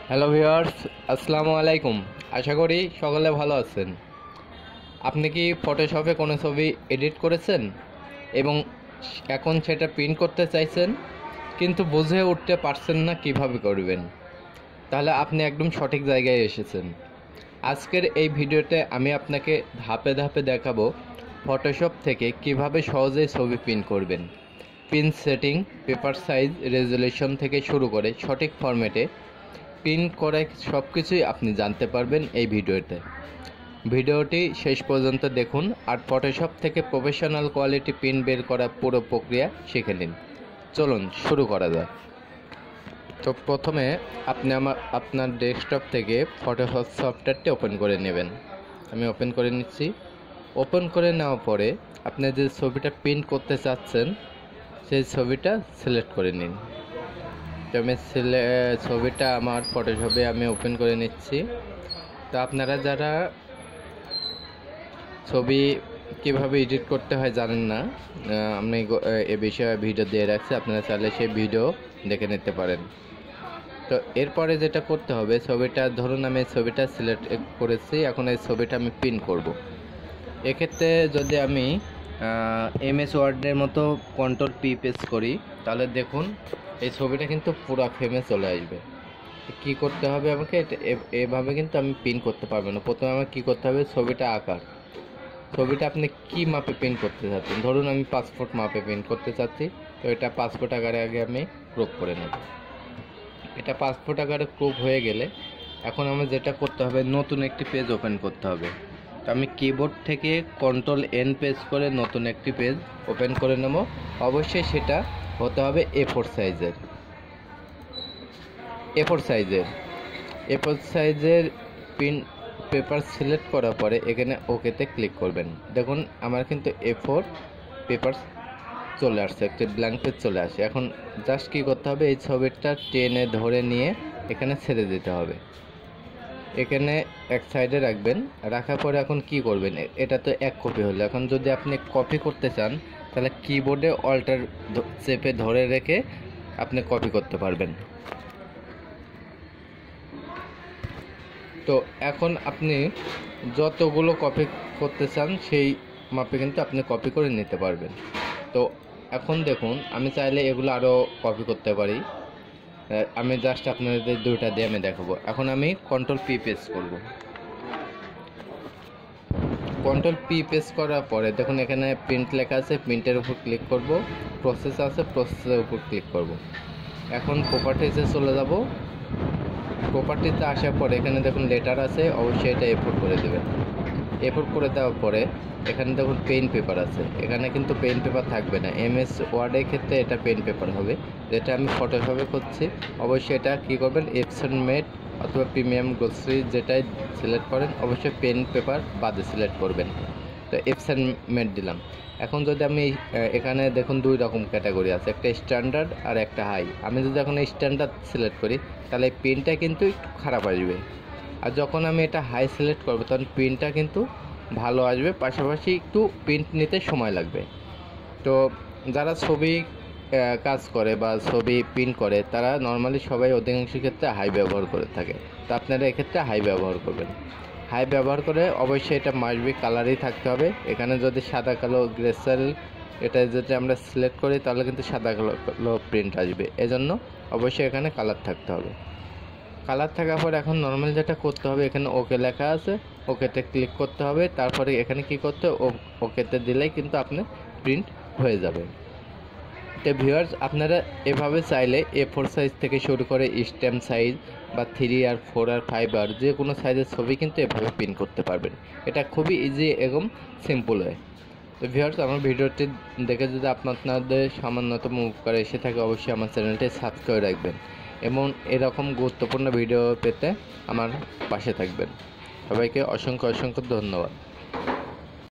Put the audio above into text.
Hello viewers, আসসালামু আলাইকুম। আশা করি সকলে ভালো আছেন। আপনি কি ফটোশপে কোনো ছবি এডিট করেছেন এবং এখন সেটা প্রিন্ট করতে চাইছেন, কিন্তু বুঝে উঠতে পারছেন না কিভাবে করবেন? তাহলে আপনি একদম সঠিক জায়গায় এসেছেন। আজকের এই ভিডিওতে আমি আপনাকে ধাপে ধাপে দেখাবো ফটোশপ থেকে কিভাবে সহজেই ছবি প্রিন্ট করবেন। Print setting, paper size, resolution থেকে শুরু করে সঠিক ফরম্যাটে প্রিন্ট করে সব কিছুই আপনি জানতে পারবেন এই ভিডিওটি শেষ পর্যন্ত দেখুন আর ফটোশপ থেকে প্রফেশনাল কোয়ালিটি প্রিন্ট বের করা পুরো প্রক্রিয়া শিখে নিন। চলুন শুরু করা যাক। তো প্রথমে আপনি আপনার ডেস্কটপ থেকে ফটোশপ সফটওয়্যারটি ওপেন করে নেবেন। আমি ওপেন করে নিচ্ছি। ওপেন করে নেওয়ার পরে আপনি যে ছবিটা প্রিন্ট করতে চাচ্ছেন সেই ছবিটা সিলেক্ট করে নিন। তো আমি ছবিটা আমার ফটোশপে আমি ওপেন করে নিচ্ছি। তো আপনারা যারা ছবি কিভাবে এডিট করতে হয় জানেন না, আমি এ বিষয়ে ভিডিও দিয়ে রাখছি, আপনারা চাইলে সেই ভিডিও দেখে নিতে পারেন। তো এরপরে যেটা করতে হবে, ছবিটা ধরুন আমি ছবিটা সিলেক্ট করেছি, এখন এই ছবিটা আমি প্রিন্ট করব। এক্ষেত্রে যদি আমি এমএস ওয়ার্ডের মতো কন্ট্রোল পি প্রেস করি, তাহলে দেখুন এই ছবিটা কিন্তু পুরো ফ্রেমে চলে আসবে। কি করতে হবে আমাকে, এভাবে কিন্তু আমি প্রিন্ট করতে পারবো না। প্রথমে আমাকে কী করতে হবে, ছবিটা আকার, ছবিটা আপনি কি মাপে প্রিন্ট করতে চাচ্ছেন। ধরুন আমি 5 ফুট মাপে প্রিন্ট করতে চাচ্ছি, তো এটা 5 ফুট আকারে আগে আমি ক্রপ করে নেব। এটা 5 ফুট আকারে ক্রপ হয়ে গেলে এখন আমার যেটা করতে হবে, নতুন একটি পেজ ওপেন করতে হবে। তো আমি কিবোর্ড থেকে কন্ট্রোল এন প্রেস করে নতুন একটি পেজ ওপেন করে নেব। অবশ্যই সেটা হতে হবে A4 সাইজের। A4 সাইজের প্রিন্ট পেপার সিলেক্ট করার পরে এখানে ওকেতে ক্লিক করবেন। দেখুন আমার কিন্তু A4 পেপার চলে আসছে, একটি ব্ল্যাঙ্ক পেজ চলে আসে। এখন জাস্ট কী করতে হবে, এই ছবিটা টেনে ধরে নিয়ে এখানে ছেড়ে দিতে হবে। এখানে এক সাইডে রাখবেন, রাখার পরে এখন কি করবেন, এটা তো এক কপি হলো। এখন যদি আপনি কপি করতে চান তাহলে কিবোর্ডে অল্টার চেপে ধরে রেখে আপনি কপি করতে পারবেন। তো এখন আপনি যতগুলো কপি করতে চান সেই মাপে কিন্তু আপনি কপি করে নিতে পারবেন। তো এখন দেখুন আমি চাইলে এগুলো আরও কপি করতে পারি। আমি জাস্ট আপনাদের দুইটা দিয়ে আমি দেখাবো। এখন আমি কন্ট্রোল পি প্রেস করব। কন্ট্রোল পি প্রেস করার পরে দেখুন এখানে প্রিন্ট লেখা আছে, প্রিন্টের উপর ক্লিক করব। প্রসেস আছে, প্রসেসের উপর ক্লিক করব। এখন প্রপার্টিজে চলে যাব। প্রপার্টিতে আসার পরে এখানে দেখুন লেটার আছে, অবশ্যই এটা এফোর্ট করে দেবেন। এফোর্ট করে দেওয়ার পরে এখানে দেখুন পেন পেপার আছে, এখানে কিন্তু পেন পেপার থাকবে না। এমএস ওয়ার্ডের ক্ষেত্রে এটা পেন পেপার হবে, যেটা আমি ফটোশপে করছি। অবশ্যই এটা কী করবেন, এপসন মেড অথবা প্রিমিয়াম গ্লোসি যেটাই সিলেক্ট করেন, অবশ্যই পেন পেপার বাদে সিলেক্ট করবেন। তো এপসন মেড দিলাম। এখন যদি আমি এখানে দেখুন দুই রকম ক্যাটাগরি আছে, একটা স্ট্যান্ডার্ড আর একটা হাই। আমি যদি এখন স্ট্যান্ডার্ড সিলেক্ট করি তাহলে প্রিন্টটা কিন্তু একটু খারাপ আসবে, আর যখন আমি এটা হাই সিলেক্ট করবো তখন প্রিন্টটা কিন্তু ভালো আসবে, পাশাপাশি একটু প্রিন্ট নিতে সময় লাগবে। তো যারা ছবি কাজ করে বা ছবি প্রিন্ট করে তারা নর্মালি সবাই অধিকাংশ ক্ষেত্রে হাই ব্যবহার করে থাকে। তো আপনারা এক্ষেত্রে হাই ব্যবহার করবেন। হাই ব্যবহার করে অবশ্যই এটা মাসবি কালারই থাকতে হবে। এখানে যদি সাদা কালো গ্রেসেল এটা যদি আমরা সিলেক্ট করি তাহলে কিন্তু সাদা কালো প্রিন্ট আসবে, এজন্য অবশ্যই এখানে কালার থাকতে হবে। কালার থাকার পর এখন নর্মাল যেটা করতে হবে, এখানে ওকে লেখা আছে, ওকেতে ক্লিক করতে হবে। তারপরে এখানে কি করতে, ওকেতে দিলেই কিন্তু আপনি প্রিন্ট হয়ে যাবে। তো ভিউয়ার্স, আপনারা এভাবে চাইলে A4 সাইজ থেকে শুরু করে স্ট্যাম্প সাইজ বা 3 আর 4 আর 5 আর যে কোনো সাইজের ছবি কিন্তু এভাবে প্রিন্ট করতে পারবেন। এটা খুবই ইজি এবং সিম্পল হয়। তো ভিউয়ার্স, আমার ভিডিওটি দেখে যদি আপনাদের সামান্যতম উপকার এসে থাকে, অবশ্যই আমার চ্যানেলটি সাবস্ক্রাইব করে রাখবেন এবং এরকম গুরুত্বপূর্ণ ভিডিও পেতে আমার পাশে থাকবেন। সবাইকে অসংখ্য ধন্যবাদ।